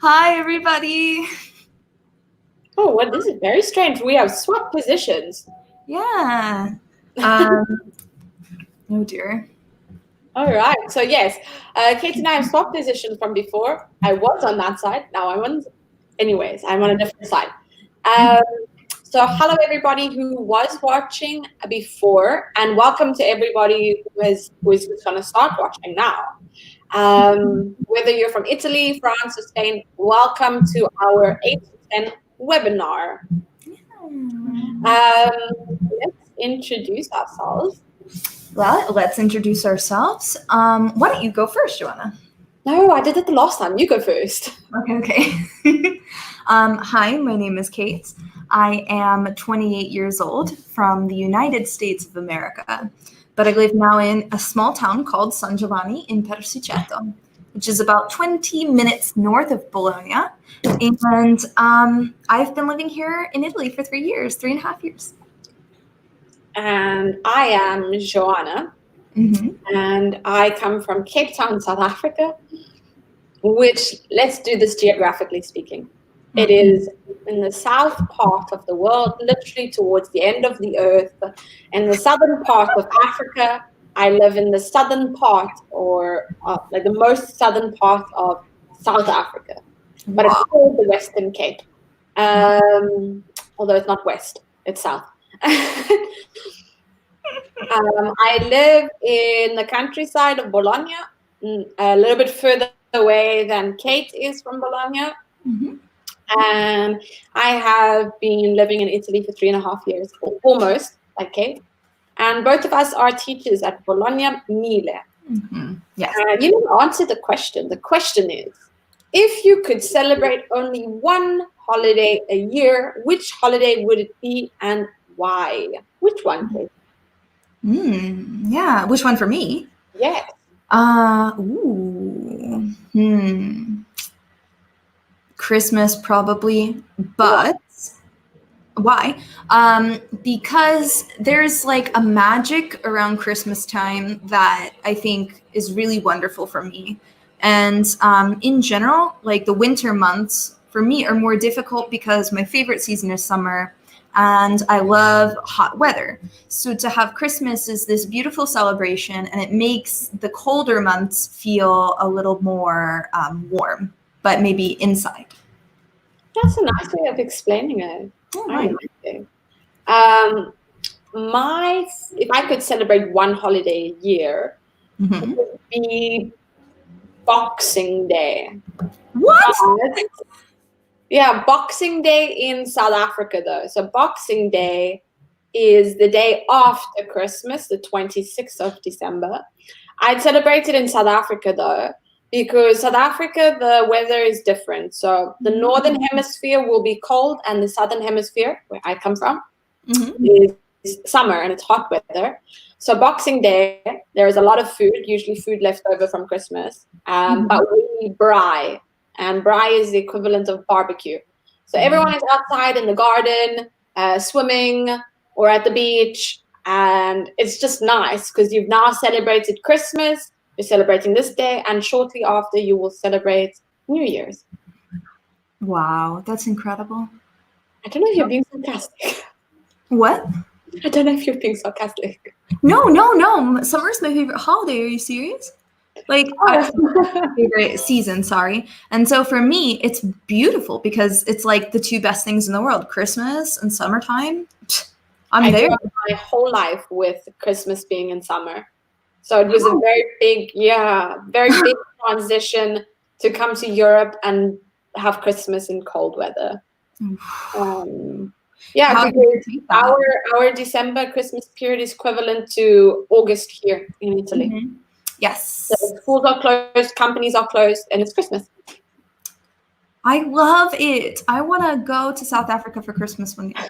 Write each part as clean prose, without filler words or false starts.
Hi, everybody. Oh, well, this is very strange. We have swapped positions. Yeah. Oh dear. All right. So yes, Kate and I have swapped positions from before. I was on that side. Now I'm on. Anyways, I'm on a different side. Um, so hello everybody who was watching before, and welcome to everybody who is going to start watching now. Whether you're from Italy, France, or Spain, welcome to our 8 to 10 webinar. Let's introduce ourselves. Well, let's introduce ourselves. Why don't you go first, Joanna? No, I did it the last time. You go first. Okay. Hi, my name is Kate. I am 28 years old from the United States of America, but I live now in a small town called San Giovanni in Persiceto, which is about 20 minutes north of Bologna. And I've been living here in Italy for 3.5 years. And I am Joanna, and I come from Cape Town, South Africa, which, let's do this geographically speaking. It is in the south part of the world, literally towards the end of the earth. In the southern part of Africa, I live in the southern part, or like the most southern part of South Africa. But it's called the Western Cape. Although it's not west, it's south. I live in the countryside of Bologna, a little bit further away than Kate is from Bologna. And I have been living in Italy for 3.5 years, almost, like Kate. And both of us are teachers at Bologna Mille. Yes. You didn't answer the question. The question is, if you could celebrate only one holiday a year, which holiday would it be and why? Which one, Kate? Yeah. Which one for me? Yes. Christmas probably, but why? Because there's like a magic around Christmas time that I think is really wonderful for me. And in general, like the winter months for me are more difficult because my favorite season is summer and I love hot weather. So to have Christmas is this beautiful celebration and it makes the colder months feel a little more warm, but maybe inside. That's a nice way of explaining it. Right. If I could celebrate one holiday a year, it would be Boxing Day. What? Yeah, Boxing Day in South Africa, though. So Boxing Day is the day after Christmas, the 26th of December. I'd celebrate it in South Africa, though, because South Africa, the weather is different. So the northern hemisphere will be cold, and the southern hemisphere, where I come from, is summer, and it's hot weather. So Boxing Day, there is a lot of food, usually food left over from Christmas, but we braai. And braai is the equivalent of barbecue. So everyone is outside in the garden, swimming, or at the beach. And it's just nice because you've now celebrated Christmas, you're celebrating this day, and shortly after you will celebrate New Year's. Wow, that's incredible. I don't know if you're being sarcastic. What? I don't know if you're being sarcastic. No. Summer's my favorite holiday. Are you serious? Like, favorite season, sorry. And so for me, it's beautiful because it's like the two best things in the world, Christmas and summertime. I grew up my whole life with Christmas being in summer. So it was a very big transition to come to Europe and have Christmas in cold weather. Because our December Christmas period is equivalent to August here in Italy. Yes. So schools are closed, companies are closed, and it's Christmas. I love it. I want to go to South Africa for Christmas one year.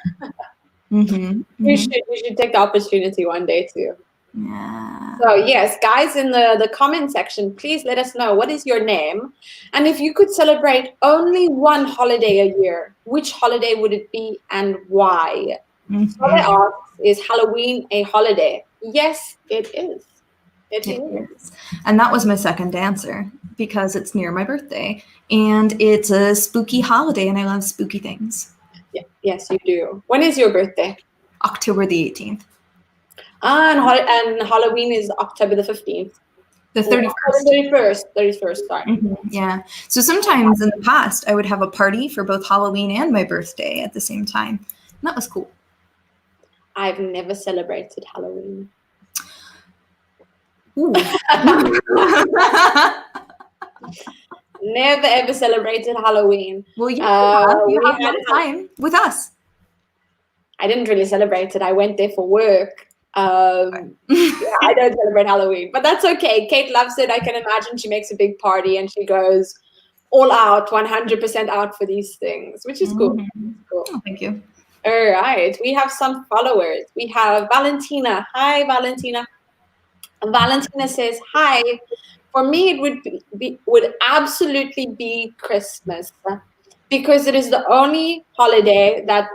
You should take the opportunity one day too. Yeah. So yes, guys, in the comment section, please let us know what is your name, and if you could celebrate only one holiday a year, which holiday would it be and why? So I ask, is Halloween a holiday? Yes, it is. It It is. is. And that was my second answer because it's near my birthday and it's a spooky holiday and I love spooky things. Yeah. Yes, you do. When is your birthday? October the 18th. And Halloween is October the 15th. The 31st. 31st, sorry. Yeah. So sometimes in the past, I would have a party for both Halloween and my birthday at the same time. And that was cool. I've never celebrated Halloween. Ooh. Never ever celebrated Halloween. Well, you have had one time with us. I didn't really celebrate it. I went there for work. Yeah, I don't celebrate Halloween, but that's okay. Kate loves it. I can imagine she makes a big party and she goes all out, 100% out for these things, which is cool. Cool. Oh, thank you. All right, we have some followers. We have Valentina. Hi, Valentina. Valentina says, hi. For me, it would absolutely be Christmas because it is the only holiday that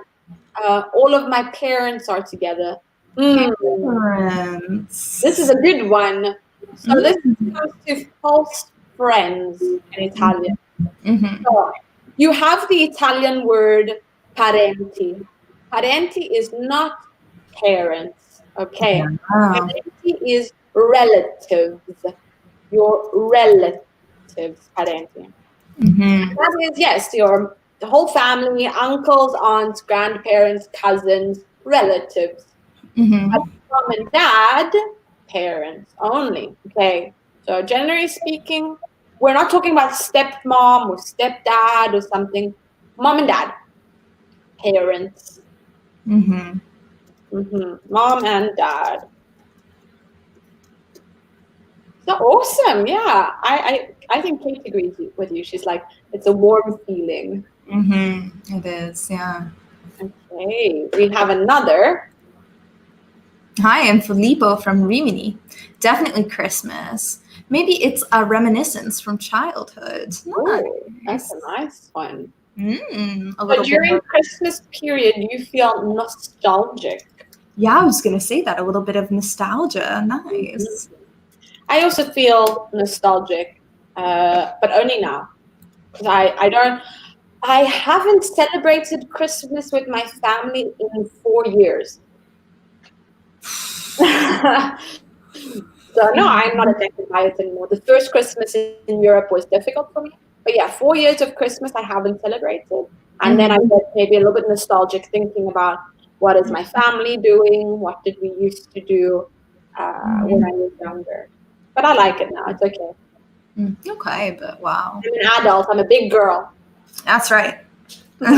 all of my parents are together. Parents. This is a good one. So this comes to false friends in Italian. So you have the Italian word parenti. Parenti is not parents, okay? Parenti is relatives. Your relatives, parenti. That is, yes, your the whole family, uncles, aunts, grandparents, cousins, relatives. Mom and dad, parents only. Okay. So generally speaking, we're not talking about stepmom or stepdad or something. Mom and dad, parents. Mom and dad. So awesome. Yeah. I think Kate agrees with you. She's like, it's a warm feeling. It is, yeah. Okay. We have another. Hi, I'm Filippo from Rimini. Definitely Christmas. Maybe it's a reminiscence from childhood. Oh, that's a nice one. But during Christmas period, you feel nostalgic. Yeah, I was going to say that. A little bit of nostalgia. Nice. I also feel nostalgic, but only now. Because I haven't celebrated Christmas with my family in 4 years. So no, I'm not affected by it anymore. The first Christmas in Europe was difficult for me. But yeah, 4 years of Christmas I haven't celebrated. And then I get maybe a little bit nostalgic thinking about what is my family doing? What did we used to do when I was younger? But I like it now. It's okay. Okay, but wow. I'm an adult. I'm a big girl. That's right. Would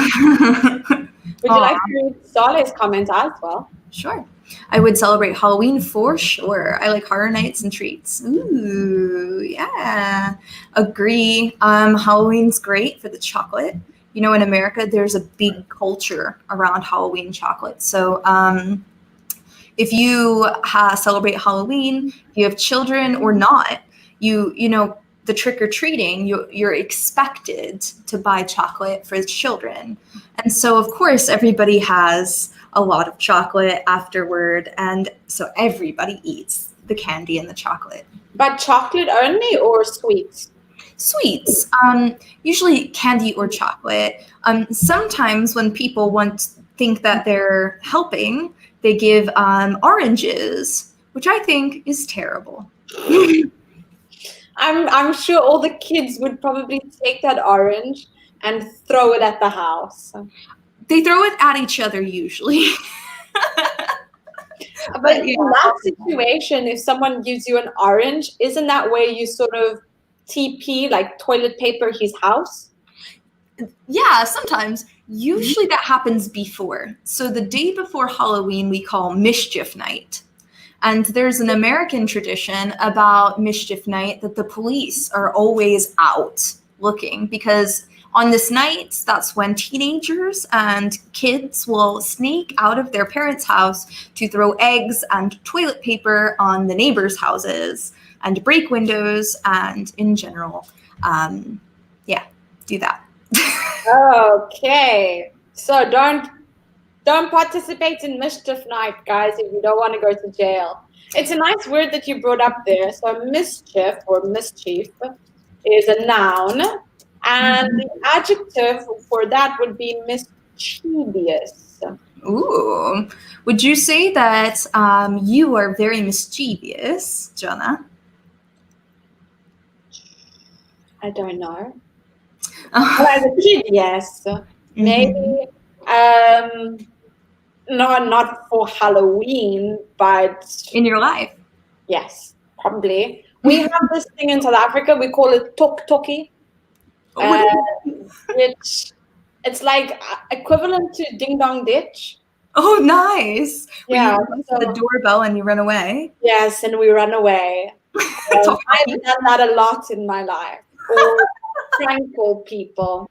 you like to read Saleh's comments as well? Sure. I would celebrate Halloween for sure. I like horror nights and treats. Ooh, yeah. Agree. Halloween's great for the chocolate. You know, in America, there's a big culture around Halloween chocolate. So if you celebrate Halloween, if you have children or not, you know, the trick-or-treating, you're expected to buy chocolate for the children. And so, of course, everybody has a lot of chocolate afterward, and so everybody eats the candy and the chocolate. But chocolate only or sweets? Sweets, usually candy or chocolate. Sometimes when people think that they're helping, they give oranges, which I think is terrible. I'm sure all the kids would probably take that orange and throw it at the house. They throw it at each other usually. But in that situation, if someone gives you an orange, isn't that where you sort of TP, like toilet paper, his house? Yeah, sometimes. Usually that happens before. So the day before Halloween, we call Mischief Night. And there's an American tradition about Mischief Night that the police are always out looking because on this night, that's when teenagers and kids will sneak out of their parents' house to throw eggs and toilet paper on the neighbors' houses and break windows and in general, do that. Okay. So don't participate in Mischief Night, guys, if you don't want to go to jail. It's a nice word that you brought up there. So mischief or mischief is a noun, and the adjective for that would be mischievous. Ooh. Would you say that you are very mischievous, Jonah? I don't know. Well, as a kid, yes. Maybe not for Halloween, but In your life. yes, probably. We have this thing in South Africa. We call it tok toki, What which it's like equivalent to ding dong ditch. Oh, nice. Where Yeah. you press the doorbell and you run away. Yes, and we run away. I've done that a lot in my life. Or prank call people.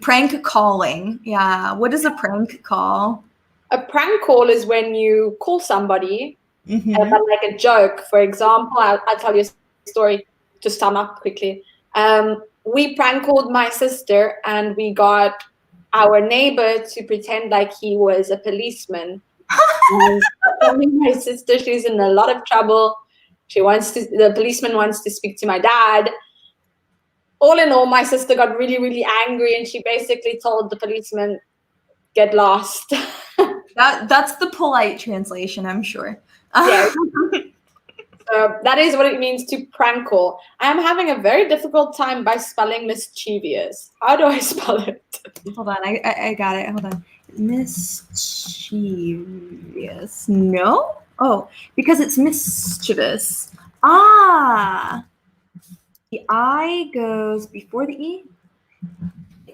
Prank calling. Yeah. What is a prank call? A prank call is when you call somebody Mhm. about like a joke. For example, I'll tell you a story to sum up quickly. We prank called my sister and we got our neighbor to pretend like he was a policeman. And telling my sister she's in a lot of trouble. The policeman wants to speak to my dad. All in all, my sister got really, really angry and she basically told the policeman, get lost. That's the polite translation, I'm sure. Yeah. That is what it means to prank call. I am having a very difficult time by spelling mischievous. How do I spell it? Hold on, I got it. Hold on. Mischievous. No? Oh, because it's mischievous. Ah. The I goes before the E.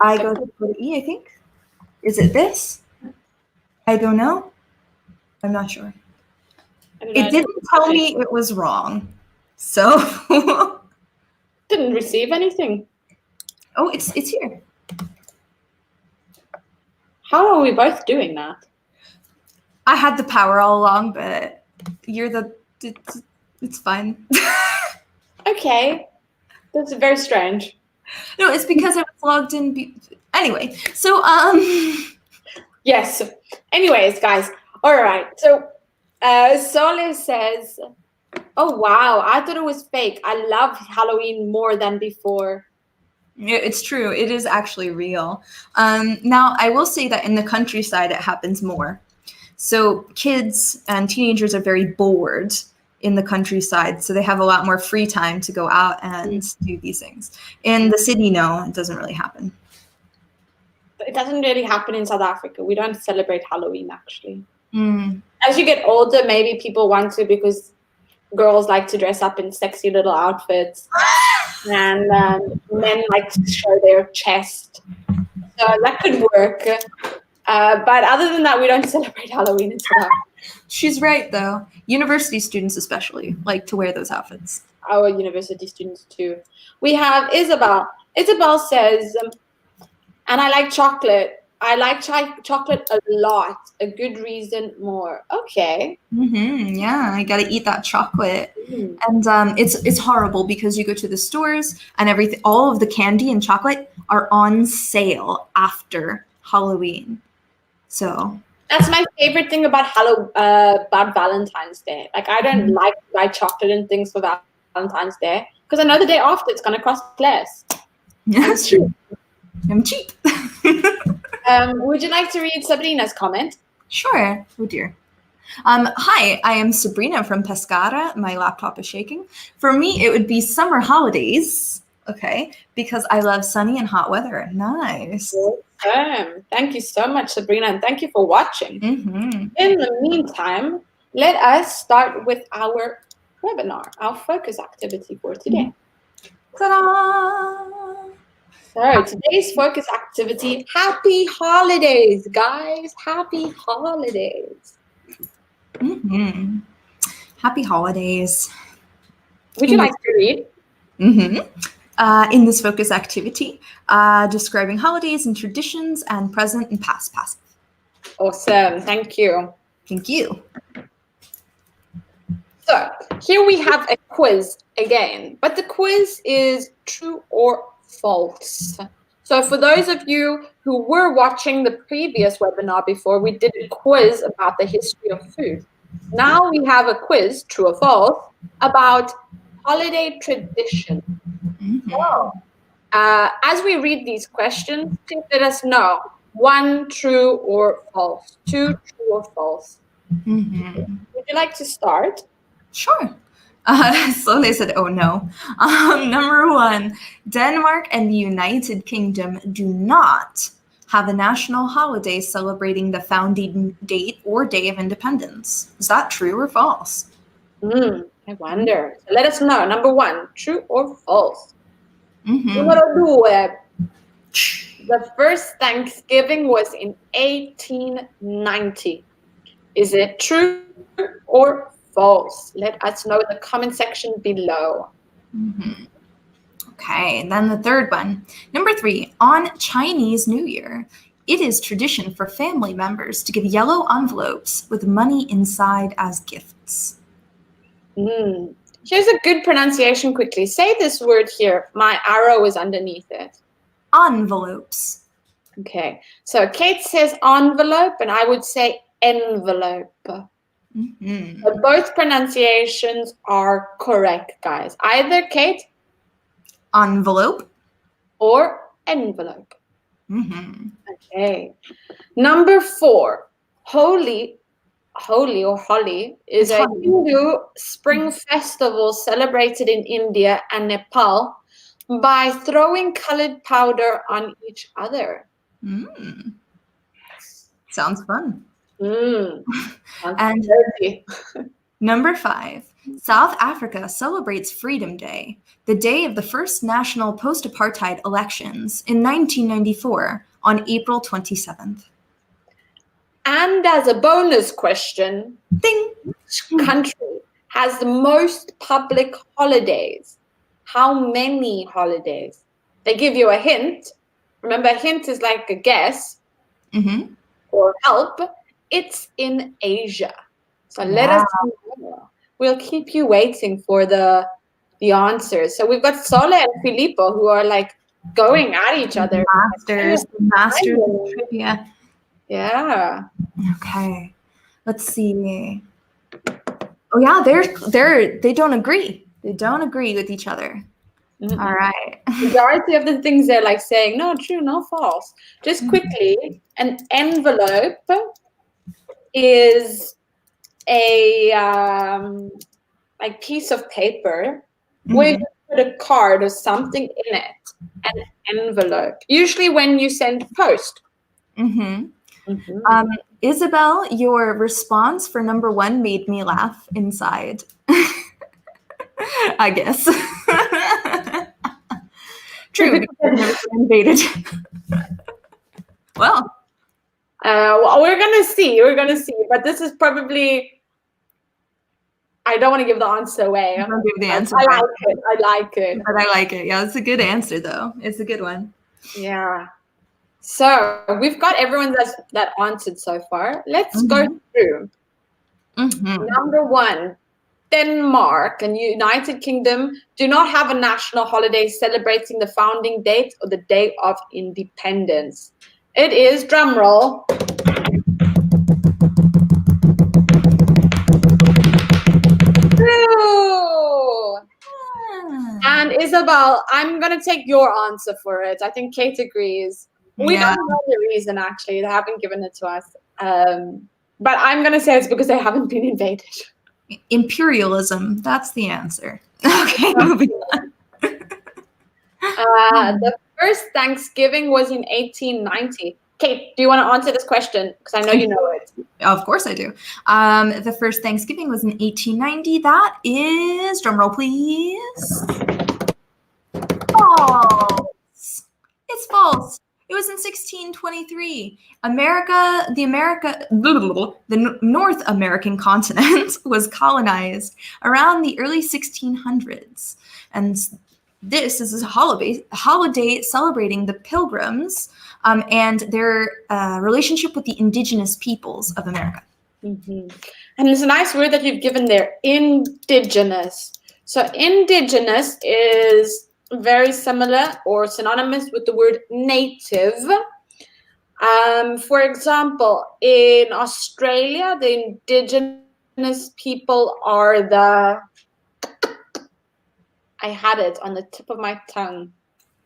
I goes before the E, I think. Is it this? I don't know. I'm not sure. It didn't tell me it was wrong. So Didn't receive anything. oh, it's here. How are we both doing that? I had the power all along, but you're it's fine. Okay. That's very strange. No, it's because I was logged in. Anyway, so Yes. Anyways, guys. All right. So Sole says, oh wow, I thought it was fake. I love Halloween more than before. it's true. It is actually real. Now, I will say that in the countryside, it happens more. So kids and teenagers are very bored in the countryside, so they have a lot more free time to go out and do these things. In the city, no, it doesn't really happen. It doesn't really happen in South Africa. We don't celebrate Halloween, actually. Mm. As you get older, maybe people want to because girls like to dress up in sexy little outfits and men like to show their chest. So that could work. But other than that, we don't celebrate Halloween in South Africa. She's right, though. University students especially like to wear those outfits. Our university students too. We have Isabel. Isabel says, and I like chocolate. I like chocolate a lot. A good reason more. Okay. Yeah, I gotta eat that chocolate. And it's horrible because you go to the stores and everything, all of the candy and chocolate are on sale after Halloween. So that's my favorite thing about about Valentine's Day. Like I don't like to buy chocolate and things for Valentine's Day because I know the day after it's gonna cost less. That's true. I'm cheap. Would you like to read Sabrina's comment? Sure. Oh dear. Hi, I am Sabrina from Pescara. My laptop is shaking. For me, it would be summer holidays. Okay, because I love sunny and hot weather. Nice. Thank you so much, Sabrina, and thank you for watching. In the meantime, let us start with our webinar, our focus activity for today. Ta-da! So today's focus activity, happy holidays, guys. Happy holidays. Happy holidays. Would you like to read? In this focus activity, describing holidays and traditions and present and past passive. Awesome. Thank you. Thank you. So here we have a quiz again, but the quiz is true or false. So for those of you who were watching the previous webinar before, we did a quiz about the history of food. Now we have a quiz, true or false, about holiday tradition. So, as we read these questions, please let us know one true or false, two true or false. Would you like to start? Sure. Slowly said, oh no. Number one, Denmark and the United Kingdom do not have a national holiday celebrating the founding date or day of independence. Is that true or false? I wonder. So let us know. Number one, true or false? Mm-hmm. Numero due. The first Thanksgiving was in 1890. Is it true or false? Let us know in the comment section below. Okay, then the third one. Number three, on Chinese New Year, it is tradition for family members to give yellow envelopes with money inside as gifts. Here's a good pronunciation quickly. Say this word here. My arrow is underneath it. Envelopes. Okay, so Kate says envelope and I would say envelope. But both pronunciations are correct, guys. Either Kate, envelope, or envelope. Okay. Number four, Holi is a Hindu spring festival celebrated in India and Nepal by throwing colored powder on each other. Sounds fun. And dirty. Number five, South Africa celebrates Freedom Day, the day of the first national post-apartheid elections in 1994 on April 27th. And as a bonus question, ding, which country has the most public holidays? How many holidays? They give you a hint. Remember, a hint is like a guess or help. It's in Asia. So let us know. We'll keep you waiting for the answers. So we've got Sole and Filippo who are like going at each other. Masters of trivia. Yeah. Okay. Let's see. Oh yeah, they don't agree. They don't agree with each other. All right. Majority of the things they're like saying, no, true, no, false. Just quickly, an envelope is a like piece of paper where you put a card or something in it. An envelope. Usually when you send post. Isabel, your response for number one made me laugh inside. I guess. True, because I've never been invaded. Well, we're gonna see. We're gonna see. But this is probably. I don't want to give the answer away. Don't give the answer. I like it. I like it. But I like it. Yeah, it's a good answer, though. It's a good one. Yeah. So we've got everyone that answered so far. Let's go through. Number one, Denmark and United Kingdom do not have a national holiday celebrating the founding date or the day of independence. It is, drum roll. True. And Isabel, I'm going to take your answer for it. I think Kate agrees. We don't know the reason, actually. They haven't given it to us. But I'm going to say it's because they haven't been invaded. Imperialism. That's the answer. Okay, moving on. The first Thanksgiving was in 1890. Kate, do you want to answer this question? Because I know you know it. Of course I do. The first Thanksgiving was in 1890. That is, drumroll please. False. It's false. It was in 1623. The North American continent was colonized around the early 1600s. And this is a holiday celebrating the Pilgrims and their relationship with the indigenous peoples of America. And it's a nice word that you've given there, indigenous. So indigenous is very similar or synonymous with the word native. For example, in Australia, the indigenous people are the... I had it on the tip of my tongue.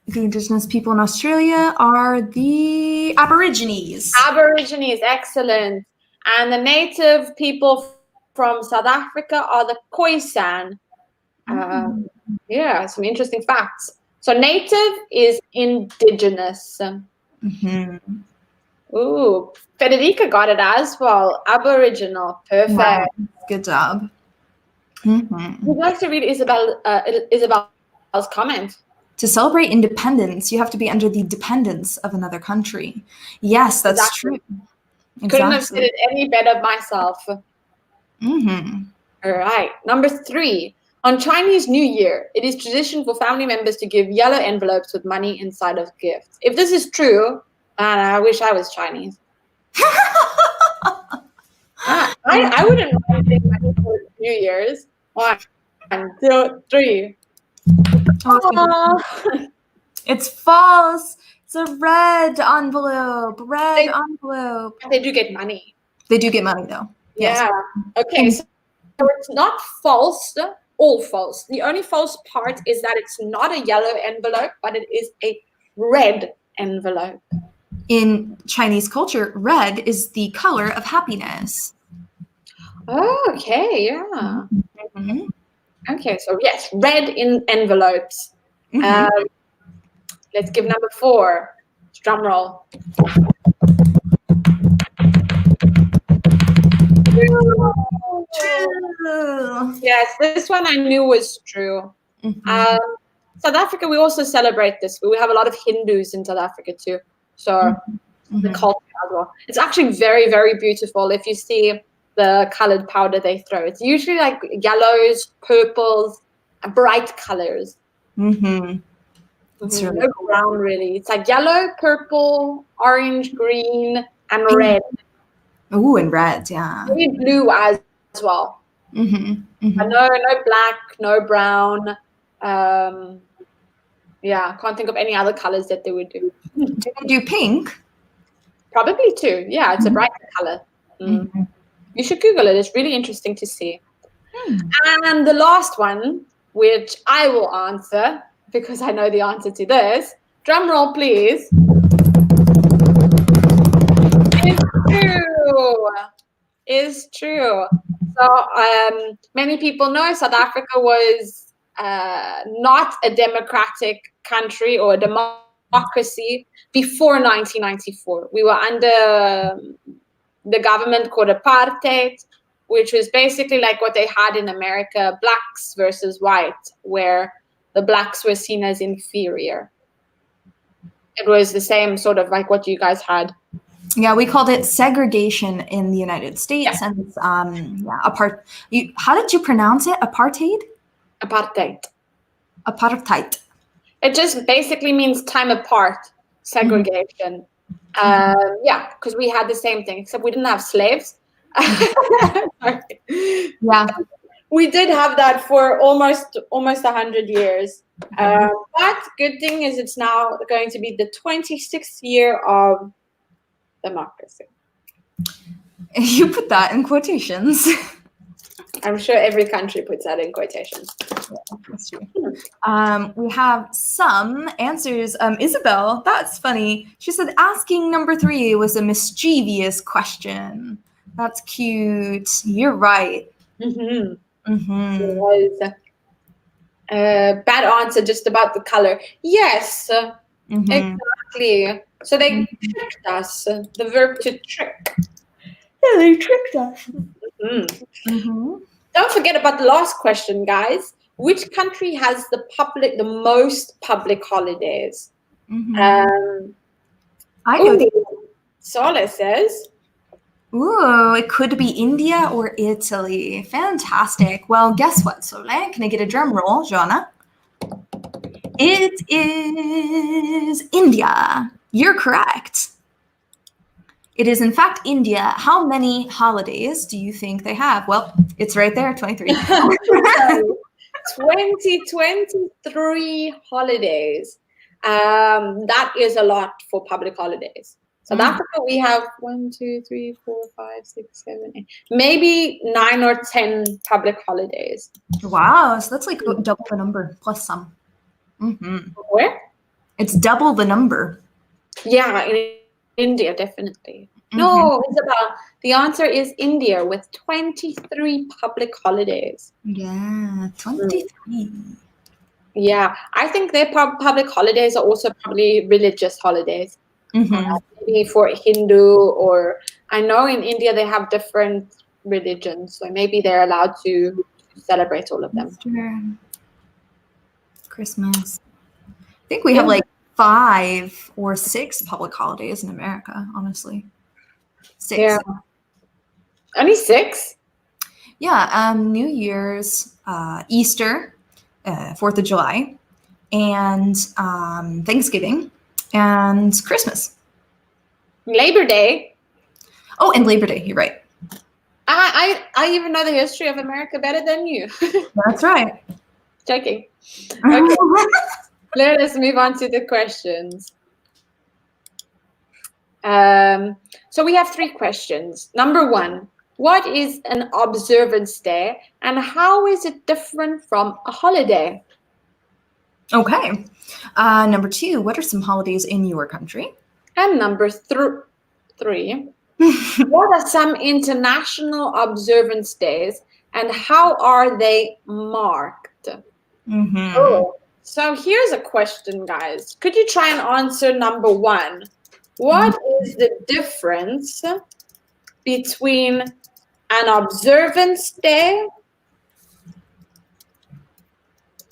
The indigenous people in Australia are the Aborigines. Aborigines, excellent. And the native people from South Africa are the Khoisan. Yeah, some interesting facts. So native is indigenous. Mm-hmm. Ooh, Federica got it as well. Aboriginal, perfect. Wow. Good job. Mm-hmm. Would you like to read Isabel's comment? To celebrate independence, you have to be under the dependence of another country. Yes, that's Exactly. true. Couldn't have said it any better myself. Mm-hmm. All right. Number 3. On Chinese New Year, it is tradition for family members to give yellow envelopes with money inside of gifts. If this is true, man, I wish I was Chinese. I wouldn't mind giving money for New Year's. 1, 2, 3. Oh. It's false. It's a red envelope. Envelope. They do get money. They do get money, though. Yeah. Yes. Okay, so it's not false. All false. The only false part is that it's not a yellow envelope, but it is a red envelope. In Chinese culture, red is the color of happiness. Oh, okay, yeah. Mm-hmm. Okay, so yes, red in envelopes. Mm-hmm. Let's give number 4. Drum roll. True. Yes, this one I knew was true. Mm-hmm. South Africa, we also celebrate this. We have a lot of Hindus in South Africa too. So the culture as well. It's actually very, very beautiful if you see the colored powder they throw. It's usually like yellows, purples, bright colors. Mm-hmm. It's really no brown, really. It's like yellow, purple, orange, green, and red. Ooh, and red, yeah. Maybe blue as well. Mm-hmm. Mm-hmm. No black, no brown. Yeah, can't think of any other colors that they would do. Do they do pink? Probably too. Yeah, it's a brighter color. Mm-hmm. You should Google it. It's really interesting to see. And the last one, which I will answer because I know the answer to this. Drum roll, please. Is true. So many people know South Africa was not a democratic country or a democracy before 1994. We were under the government called apartheid, which was basically like what they had in America, blacks versus white, where the blacks were seen as inferior. It was the same sort of like what you guys had. Yeah, we called it segregation in the United States, and it's how did you pronounce it? Apartheid? Apartheid. Apartheid. It just basically means time apart, segregation. Yeah, because we had the same thing, except we didn't have slaves. Yeah, we did have that for almost 100 years. But good thing is it's now going to be the 26th year of democracy. You put that in quotations. I'm sure every country puts that in quotations. Yeah, that's true. We have some answers. Isabel, that's funny. She said asking number 3 was a mischievous question. That's cute. You're right. It was a bad answer just about the color. Yes, exactly. So they tricked us. The verb to trick. Yeah, they tricked us. Don't forget about the last question, guys. Which country has the most public holidays? I know. Sole says. Ooh, it could be India or Italy. Fantastic. Well, guess what, Sole? Can I get a drum roll, Joanna? It is India. You're correct. It is, in fact, India. How many holidays do you think they have? Well, it's right there, 23. 23 holidays. That is a lot for public holidays. South Africa, we have 1, 2, 3, 4, 5, 6, 7, 8, maybe 9 or 10 public holidays. Wow, so that's like double the number plus some. Where? It's double the number. Yeah, in India, definitely. No, Isabel, the answer is India with 23 public holidays. Yeah, 23. Yeah, I think their public holidays are also probably religious holidays. Maybe for Hindu, or I know in India they have different religions, so maybe they're allowed to celebrate all of them. Easter, Christmas. I think we have like 5 or 6 public holidays in America, honestly. 6. Yeah. Only 6? Yeah, New Year's, Easter, 4th of July, and Thanksgiving, and Christmas. Labor Day. Oh, and Labor Day, you're right. I even know the history of America better than you. That's right. Joking. Okay. Let us move on to the questions. So we have 3 questions. Number 1, what is an observance day and how is it different from a holiday? Okay. Number 2, what are some holidays in your country? And number 3, what are some international observance days and how are they marked? Oh, so here's a question, guys. Could you try and answer number 1? What is the difference between an observance day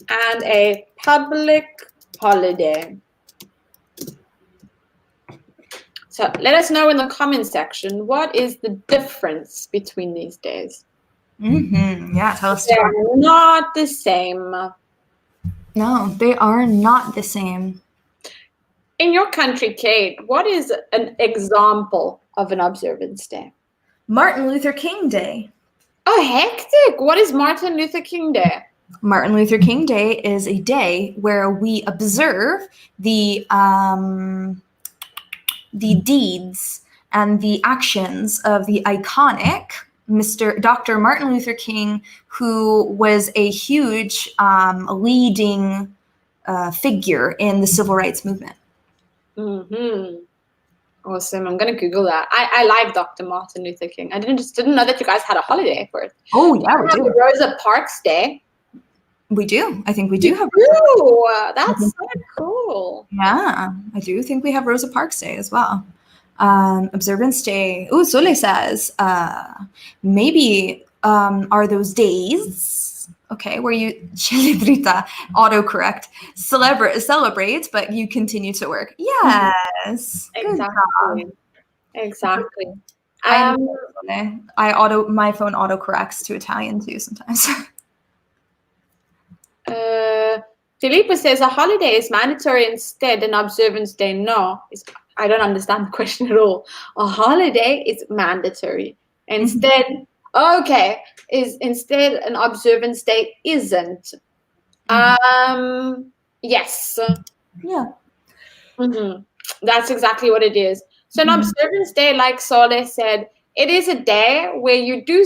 and a public holiday? So let us know in the comment section, what is the difference between these days? Yeah, tell us. They're not the same. No, they are not the same. In your country, Kate, what is an example of an observance day? Martin Luther King Day. Oh, hectic. What is Martin Luther King Day? Martin Luther King Day is a day where we observe the deeds and the actions of the iconic Dr. Martin Luther King, who was a huge leading figure in the civil rights movement. Awesome. I'm going to Google that. I like Dr. Martin Luther King. I didn't know that you guys had a holiday for it. Oh, yeah, we do. Rosa Parks Day. We do. I think we do have. Ooh, that's so cool. Yeah, I do think we have Rosa Parks Day as well. Observance Day. Oh, Sole says maybe are those days, okay, where you celebrita, autocorrect, celebrate, but you continue to work. Yes. Exactly. My phone autocorrects to Italian too sometimes. Filippo says a holiday is mandatory instead an observance day. No, I don't understand the question at all. A holiday is mandatory. Instead, okay, instead an observance day isn't. Yes. Yeah. That's exactly what it is. So an observance day, like Sole said, it is a day where you do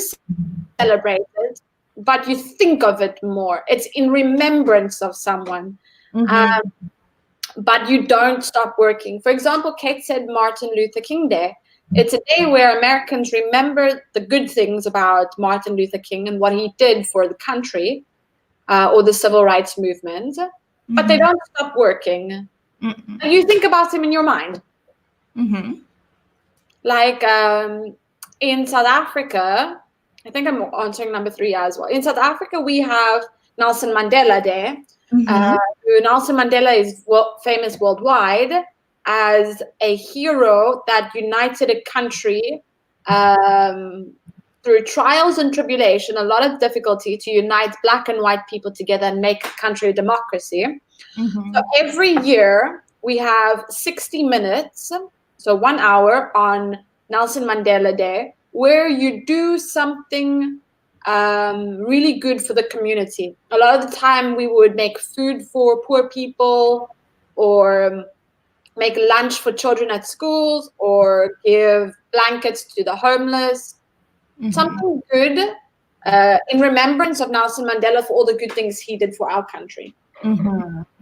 celebrate it, but you think of it more. It's in remembrance of someone. But you don't stop working. For example, Kate said Martin Luther King Day. It's a day where Americans remember the good things about Martin Luther King and what he did for the country or the civil rights movement, but they don't stop working. And you think about him in your mind. Like in South Africa, I think I'm answering number 3 as well. In South Africa, we have Nelson Mandela Day. Nelson Mandela is famous worldwide as a hero that united a country through trials and tribulation, a lot of difficulty to unite black and white people together and make a country a democracy. So every year we have 60 minutes, so 1 hour on Nelson Mandela Day, where you do something really good for the community. A lot of the time we would make food for poor people or make lunch for children at schools or give blankets to the homeless. Something good in remembrance of Nelson Mandela for all the good things he did for our country.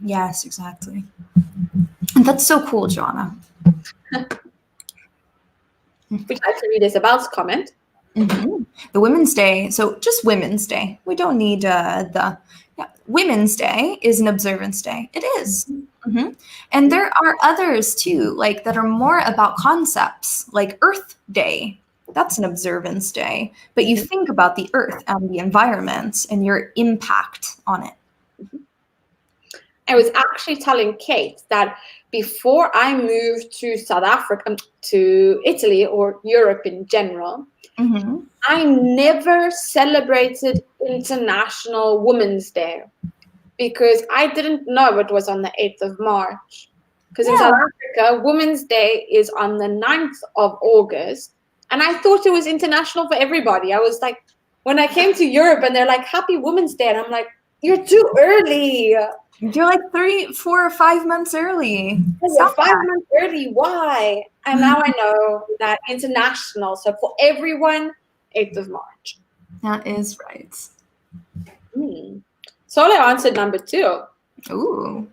Yes, exactly. And that's so cool, Joanna. Would you like to read Isabel's comment? The Women's Day, so just Women's Day. We don't need Women's Day is an observance day. It is. And there are others too, like that are more about concepts, like Earth Day. That's an observance day. But you think about the earth and the environment and your impact on it. I was actually telling Kate that before I moved to South Africa, to Italy or Europe in general, I never celebrated International Women's Day because I didn't know it was on the 8th of March. Because in South Africa, Women's Day is on the 9th of August. And I thought it was international for everybody. I was like, when I came to Europe and they're like, Happy Women's Day. And I'm like, you're too early. You're like 3, 4, or 5 months early. You're 5 months early. Why? And now I know that international. So for everyone, 8th of March. That is right. Sole answered number 2. Ooh.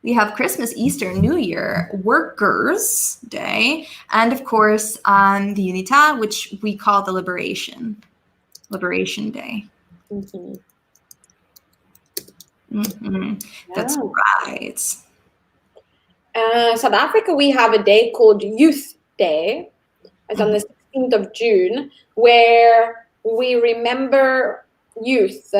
We have Christmas, Easter, New Year, Workers' Day, and of course, the Unità, which we call the Liberation Day. That's right. South Africa, we have a day called Youth Day. It's on the 16th of June, where we remember youth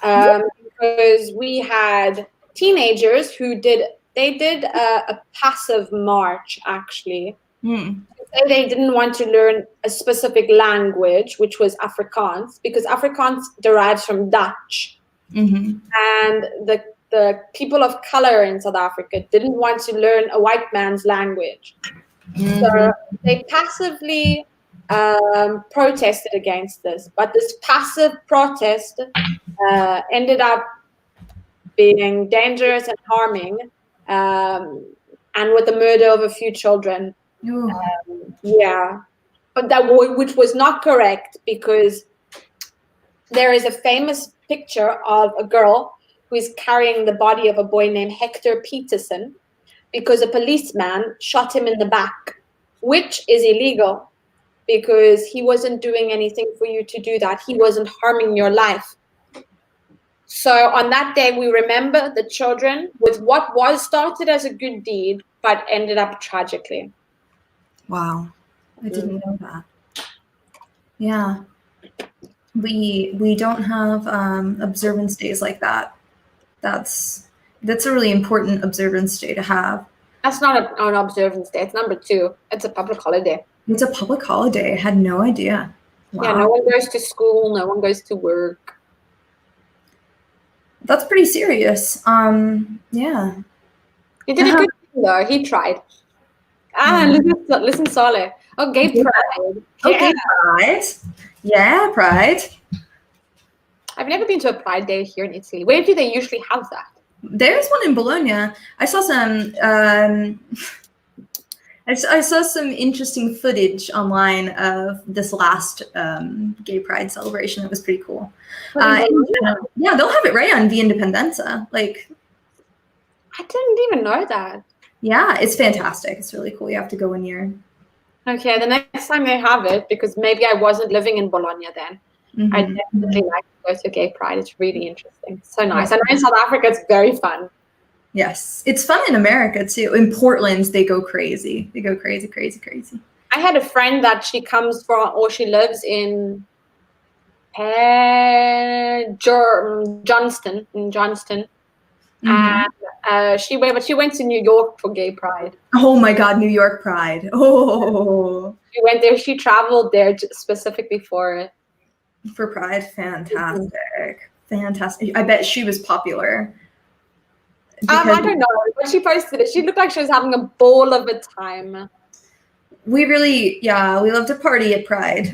because we had teenagers who did a passive march, actually. They didn't want to learn a specific language, which was Afrikaans, because Afrikaans derives from Dutch. And the people of color in South Africa didn't want to learn a white man's language. So they passively protested against this. But this passive protest ended up being dangerous and harming, and with the murder of a few children. But which was not correct, because there is a famous picture of a girl who is carrying the body of a boy named Hector Peterson because a policeman shot him in the back, which is illegal because he wasn't doing anything for you to do that. He wasn't harming your life. So on that day, we remember the children with what was started as a good deed, but ended up tragically. Wow. I didn't know that. Yeah. We don't have observance days like that. That's a really important observance day to have. That's not an observance day. It's number 2. It's a public holiday. It's a public holiday. I had no idea. Wow. Yeah, no one goes to school. No one goes to work. That's pretty serious. Yeah. He did a good thing, though. He tried. Listen, Sole. Oh, gay pride. Okay, pride. Yeah, pride. I've never been to a pride day here in Italy. Where do they usually have that? There's one in Bologna. I saw some. I saw some interesting footage online of this last gay pride celebration. It was pretty cool. Yeah, they'll have it right on Via Indipendenza. Like, I didn't even know that. Yeah, it's fantastic. It's really cool. You have to go when you're. Okay, the next time they have it, because maybe I wasn't living in Bologna then. I definitely like to go to gay pride. It's really interesting. It's so nice. I know in South Africa it's very fun. Yes, it's fun in America too. In Portland, they go crazy. They go crazy, crazy, crazy. I had a friend that she comes from, or she lives in Johnston. And she went to New York for gay pride. Oh my God, New York Pride. Oh. She went there. She traveled there specifically for it. For pride, fantastic. Fantastic. I bet she was popular. I don't know. When she posted it, she looked like she was having a ball of a time. We love to party at Pride.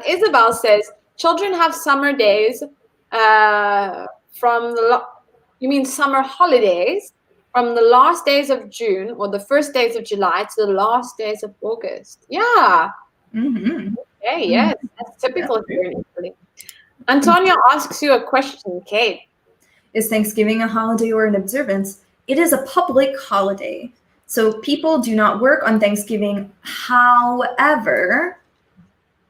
Isabel says, children have summer days you mean summer holidays from the last days of June or the first days of July to the last days of August. Yeah. Mm-hmm. Okay, yes, that's typical here in Italy. Antonia asks you a question, Kate. Is Thanksgiving a holiday or an observance? It is a public holiday. So people do not work on Thanksgiving. However,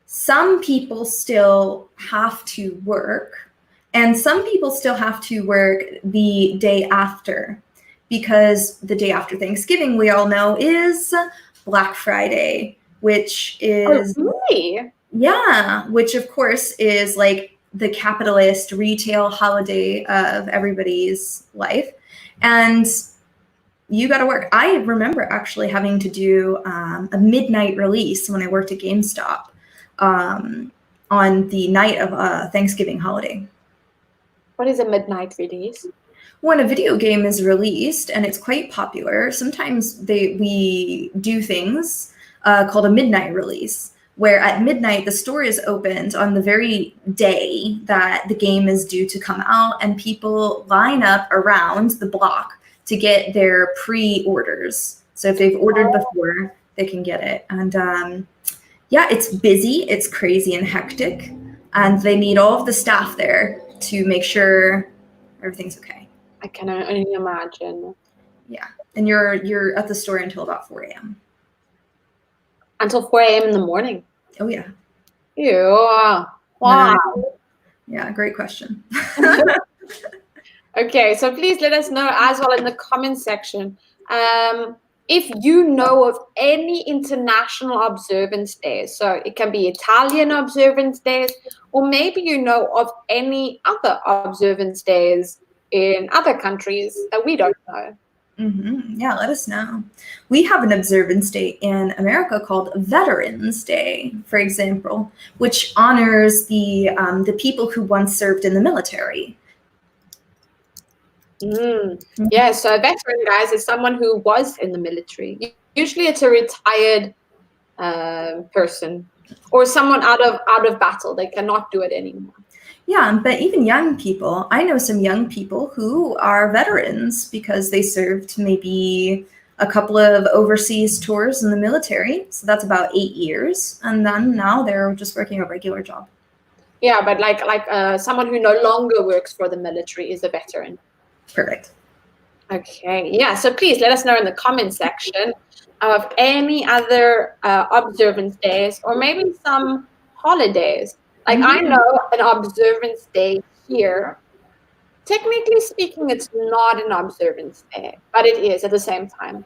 some people still have to work, and some people still have to work the day after, because the day after Thanksgiving, we all know, is Black Friday, which is, really? yeah, which of course is like the capitalist retail holiday of everybody's life. And you got to work. I remember actually having to do a midnight release when I worked at GameStop on the night of Thanksgiving holiday. What is a midnight release? When a video game is released and it's quite popular, sometimes we do things called a midnight release, where at midnight the store is opened on the very day that the game is due to come out, and people line up around the block to get their pre-orders. So if they've ordered before, they can get it. And yeah, it's busy, it's crazy and hectic, and they need all of the staff there to make sure everything's okay. I can only imagine. Yeah, and you're at the store until about 4 a.m. Until 4 a.m. in the morning. Oh yeah. Ew. Wow. Yeah, great question. Okay, so please let us know as well in the comment section if you know of any international observance days. So it can be Italian observance days, or maybe you know of any other observance days in other countries that we don't know. Mm-hmm. Yeah, let us know. We have an observance day in America called Veterans Day, for example, which honors the people who once served in the military. Yeah, so a veteran, guys, is someone who was in the military. Usually it's a retired person or someone out of battle. They cannot do it anymore. Yeah, but even young people, I know some young people who are veterans because they served maybe a couple of overseas tours in the military. So that's about 8 years. And then now they're just working a regular job. Yeah, but like someone who no longer works for the military is a veteran. Perfect. Okay, yeah, so please let us know in the comment section of any other observance days or maybe some holidays. Like I know an observance day here. Technically speaking, it's not an observance day, but it is at the same time.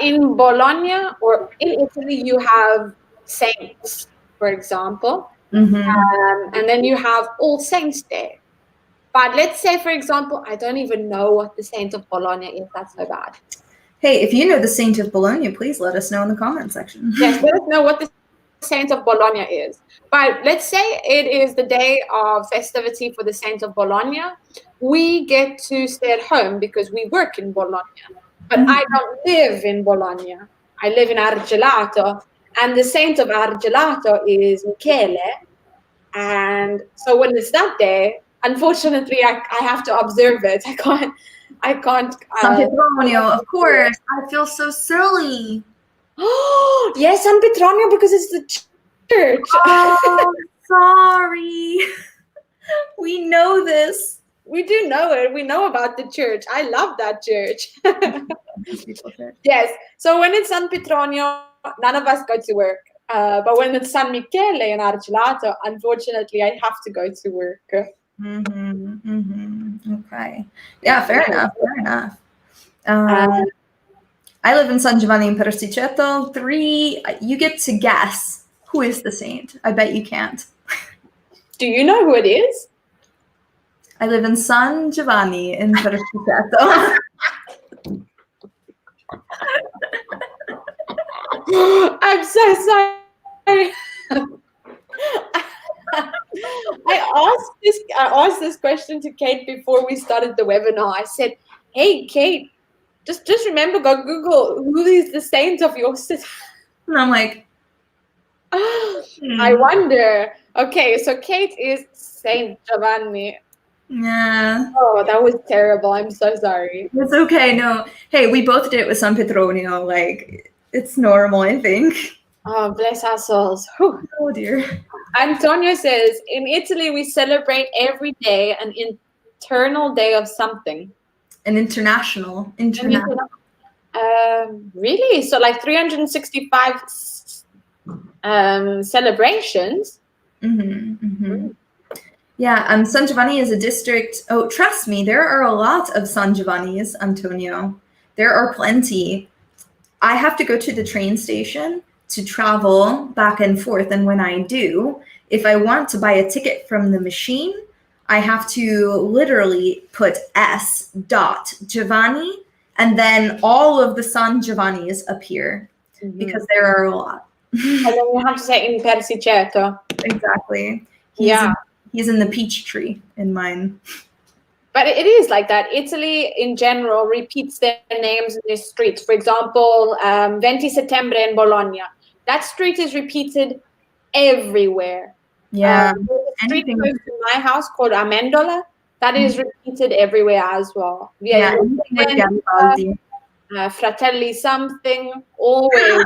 In Bologna or in Italy, you have saints, for example, and then you have All Saints Day. But let's say, for example, I don't even know what the Saint of Bologna is. That's so bad. Hey, if you know the Saint of Bologna, please let us know in the comment section. Yes, let us know what the Saint of Bologna is. But let's say it is the day of festivity for the Saint of Bologna. We get to stay at home because we work in Bologna. But I don't live in Bologna. I live in Argelato. And the Saint of Argelato is Michele. And so when it's that day, unfortunately, I have to observe it. I can't. San Petronio, of course. I feel so silly. Oh, yes, San Petronio, because it's the church. Oh, sorry. We know this. We do know it. We know about the church. I love that church. Yes. So when it's San Petronio, none of us go to work. But when it's San Michele in Argelato, unfortunately, I have to go to work. Okay. Yeah, fair enough. I live in San Giovanni in Persiceto. 3, you get to guess who is the saint. I bet you can't. Do you know who it is? I live in San Giovanni in Persiceto. I'm so sorry. I asked this question to Kate before we started the webinar. I said, "Hey, Kate, just remember, go Google who is the saint of your city." And I'm like, I wonder. Okay, so Kate is Saint Giovanni. Yeah. Oh, that was terrible. I'm so sorry. It's okay. No. Hey, we both did it with San Petronio. Like, it's normal, I think. Oh, bless our souls. Whew. Oh, dear. Antonio says, in Italy, we celebrate every day an internal day of something. An international. International. Really? So like 365 celebrations? Yeah, San Giovanni is a district. Oh, trust me, there are a lot of San Giovannis, Antonio. There are plenty. I have to go to the train station to travel back and forth. And when I do, if I want to buy a ticket from the machine, I have to literally put S. Giovanni, and then all of the San Giovannis appear because there are a lot. And then you have to say in Persiceto. Exactly. Yeah. He's in the peach tree in mine. But it is like that. Italy, in general, repeats their names in the streets. For example, 20 Settembre in Bologna. That street is repeated everywhere. Yeah. There's a street close to my house called Amendola. That is repeated everywhere as well. Yeah, with Garibaldi. Fratelli something, always.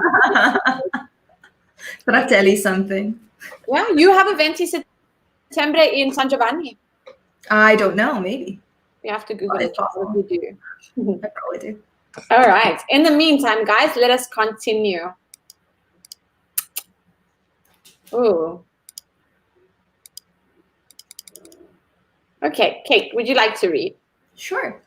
Fratelli something. Yeah, you have a 20 Settembre in San Giovanni. I don't know, maybe. We have to Google it. We do. I probably do. All right. In the meantime, guys, let us continue. Ooh. Okay, Kate, would you like to read? Sure.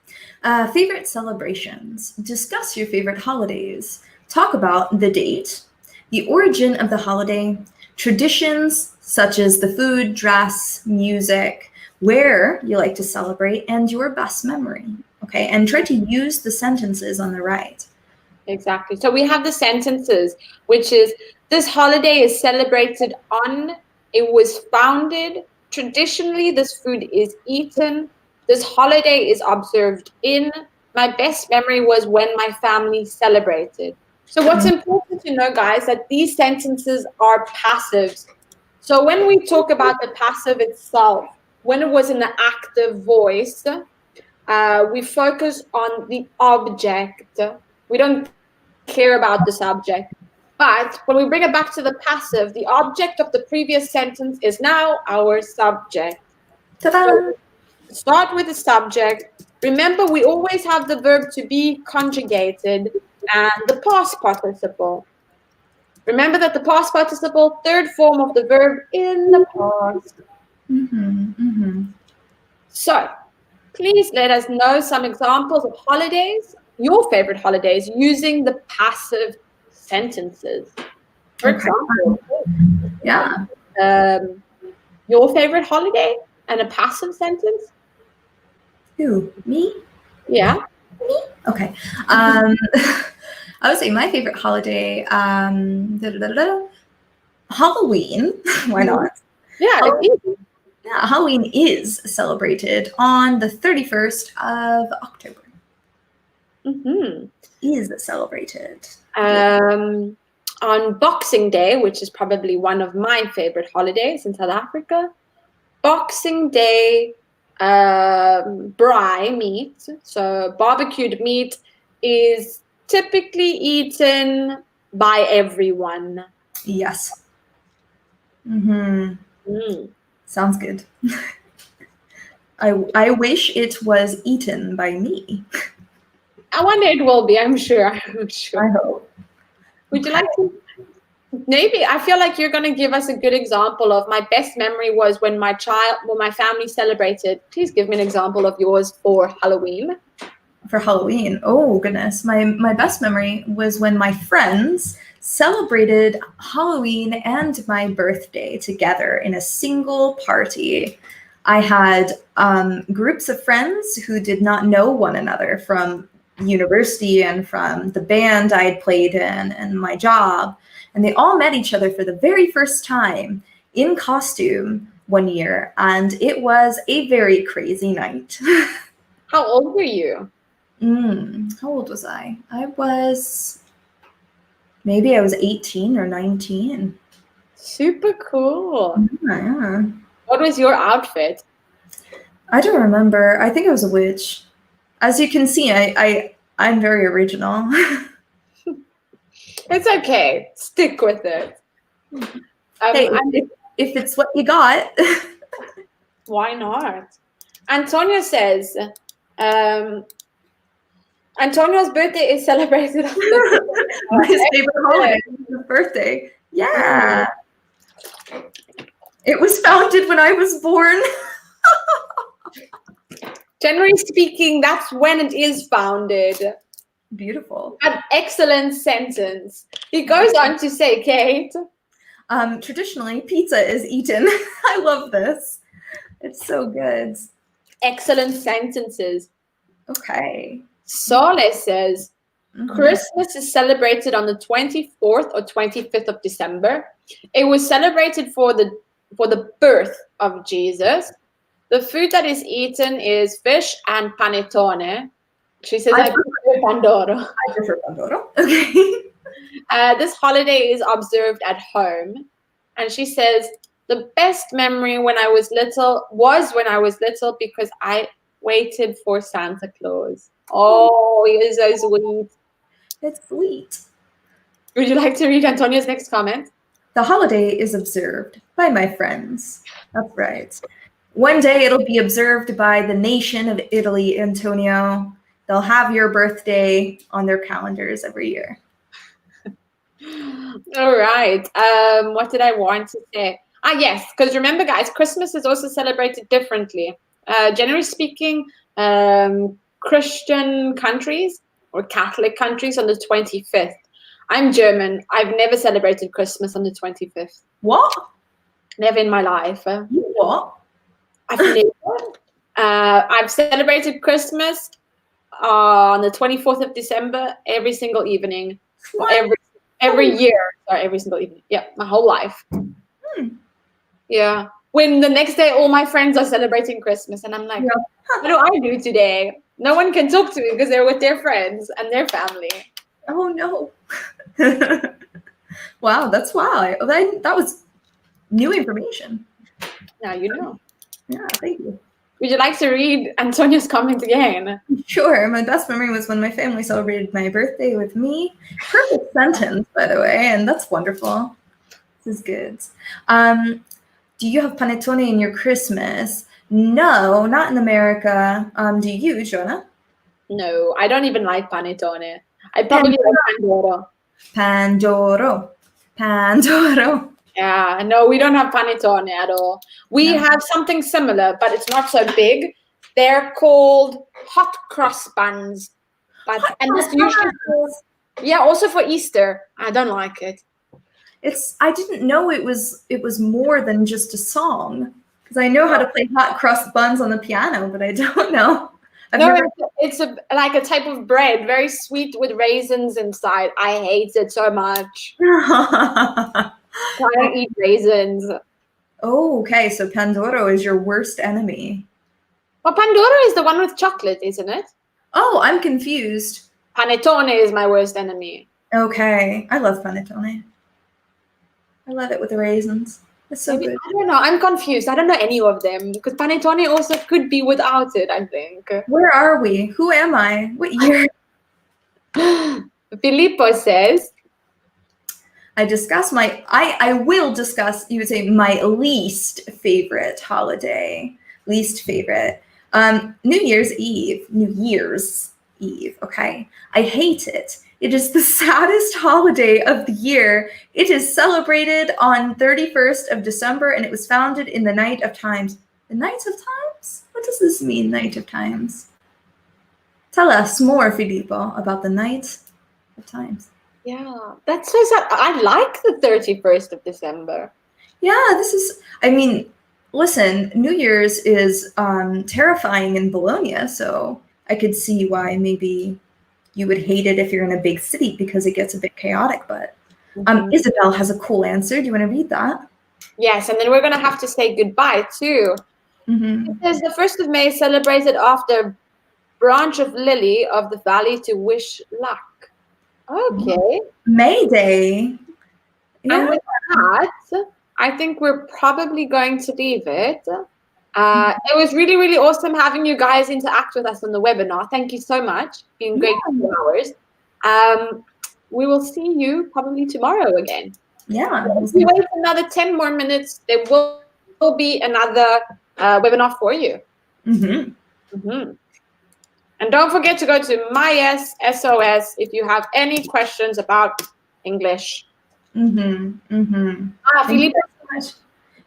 Favorite celebrations. Discuss your favorite holidays. Talk about the date, the origin of the holiday, traditions such as the food, dress, music, where you like to celebrate, and your best memory. Okay, and try to use the sentences on the right. Exactly. So we have the sentences, which is, this holiday is celebrated on, it was founded, traditionally this food is eaten, this holiday is observed in, my best memory was when my family celebrated. So what's important to know, guys, that these sentences are passives. So when we talk about the passive itself, when it was in the active voice, we focus on the object. We don't care about the subject. But when we bring it back to the passive, the object of the previous sentence is now our subject. So start with the subject. Remember, we always have the verb to be conjugated and the past participle. Remember that the past participle, third form of the verb in the past. So please let us know some examples of holidays, your favorite holidays, using the passive sentences. For example, your favorite holiday and a passive sentence? Who? Me? Yeah. Me? Okay. I would say my favorite holiday, Halloween. Why not? Yeah, it's easy. Yeah, Halloween is celebrated on the 31st of October. Is celebrated. On Boxing Day, which is probably one of my favorite holidays in South Africa, Boxing Day braai meat, so barbecued meat, is typically eaten by everyone. Yes. Sounds good. I wish it was eaten by me. I wonder it will be, I'm sure. I hope. Would you like to? Maybe. I feel like you're going to give us a good example of my best memory was when my family celebrated. Please give me an example of yours for Halloween. For Halloween? Oh, goodness. My best memory was when my friends celebrated Halloween and my birthday together in a single party. I had groups of friends who did not know one another from university and from the band I had played in and my job. And they all met each other for the very first time in costume one year. And it was a very crazy night. How old were you? How old was I? Maybe I was 18 or 19. Super cool. Yeah. What was your outfit? I don't remember. I think I was a witch. As you can see, I'm very original. It's okay. Stick with it. Hey, if it's what you got. Why not? Antonia says, Antonio's birthday is celebrated on the My favorite holiday is his birthday. Yeah. It was founded when I was born. Generally speaking, that's when it is founded. Beautiful. An excellent sentence. He goes on to say, Kate. Traditionally, pizza is eaten. I love this. It's so good. Excellent sentences. Okay. Sole says, Christmas is celebrated on the 24th or 25th of December. It was celebrated for the birth of Jesus. The food that is eaten is fish and panettone. She says, I prefer pandoro. I prefer pandoro. Okay. This holiday is observed at home. And she says, the best memory when I was little because I waited for Santa Claus. Oh, he is so sweet. It's sweet. Would you like to read Antonia's next comment? The holiday is observed by my friends. That's right. One day it'll be observed by the nation of Italy, Antonio. They'll have your birthday on their calendars every year. All right. What did I want to say? Yes, because remember, guys, Christmas is also celebrated differently. Generally speaking, Christian countries or Catholic countries on the 25th. I'm German. I've never celebrated Christmas on the 25th. What? Never in my life. What? I've celebrated Christmas on the 24th of December every single evening. Every year. Sorry, every single evening. Yeah, my whole life. Yeah. When the next day all my friends are celebrating Christmas and I'm like, what do I do today? No one can talk to me because they're with their friends and their family. Oh no. Wow, that's wow. That was new information. Now you know. Yeah, thank you. Would you like to read Antonia's comment again? Sure. My best memory was when my family celebrated my birthday with me. Perfect sentence, by the way, and that's wonderful. This is good. Do you have panettone in your Christmas? No, not in America. Do you, Jonah? No, I don't even like panettone. I probably like pandoro. Pandoro. Yeah, no, we don't have panettone at all. We have something similar, but it's not so big. They're called hot cross buns. And that's usually also for Easter. I don't like it. I didn't know it was more than just a song, because I know how to play hot cross buns on the piano, but I don't know. It's like a type of bread, very sweet with raisins inside. I hate it so much. I don't eat raisins. Oh, okay. So Pandoro is your worst enemy. Well, Pandoro is the one with chocolate, isn't it? Oh, I'm confused. Panettone is my worst enemy. Okay. I love panettone. I love it with the raisins. It's so good. I don't know. I'm confused. I don't know any of them because panettone also could be without it, I think. Where are we? Who am I? What year? Filippo says, I will discuss, you would say, my least favorite holiday. Least favorite. New Year's Eve. Okay. I hate it. It is the saddest holiday of the year. It is celebrated on 31st of December, and it was founded in the Night of Times. The Night of Times? What does this mean, Night of Times? Tell us more, Filippo, about the Night of Times. Yeah, that's so sad. I like the 31st of December. Yeah, listen, New Year's is terrifying in Bologna, so I could see why maybe you would hate it if you're in a big city because it gets a bit chaotic. But Isabel has a cool answer. Do you want to read that? Yes, and then we're going to have to say goodbye too. It says the 1st of May is celebrated after branch of lily of the valley to wish luck. Okay. May Day. Yeah. And with that, I think we're probably going to leave it. It was really, really awesome having you guys interact with us on the webinar. Thank you so much. It's been great 2 hours. We will see you probably tomorrow again. Yeah. If you wait another 10 more minutes, there will be another webinar for you. And don't forget to go to MyYes SOS if you have any questions about English. Thank Felipe. you so much.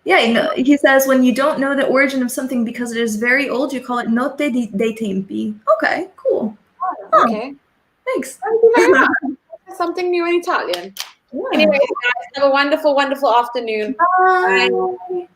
Yeah, he says when you don't know the origin of something because it is very old, you call it notte dei tempi. Okay, cool. Okay. Thanks. Thank you very much. Something new in Italian. Yeah. Anyway, guys, have a wonderful, wonderful afternoon. Bye.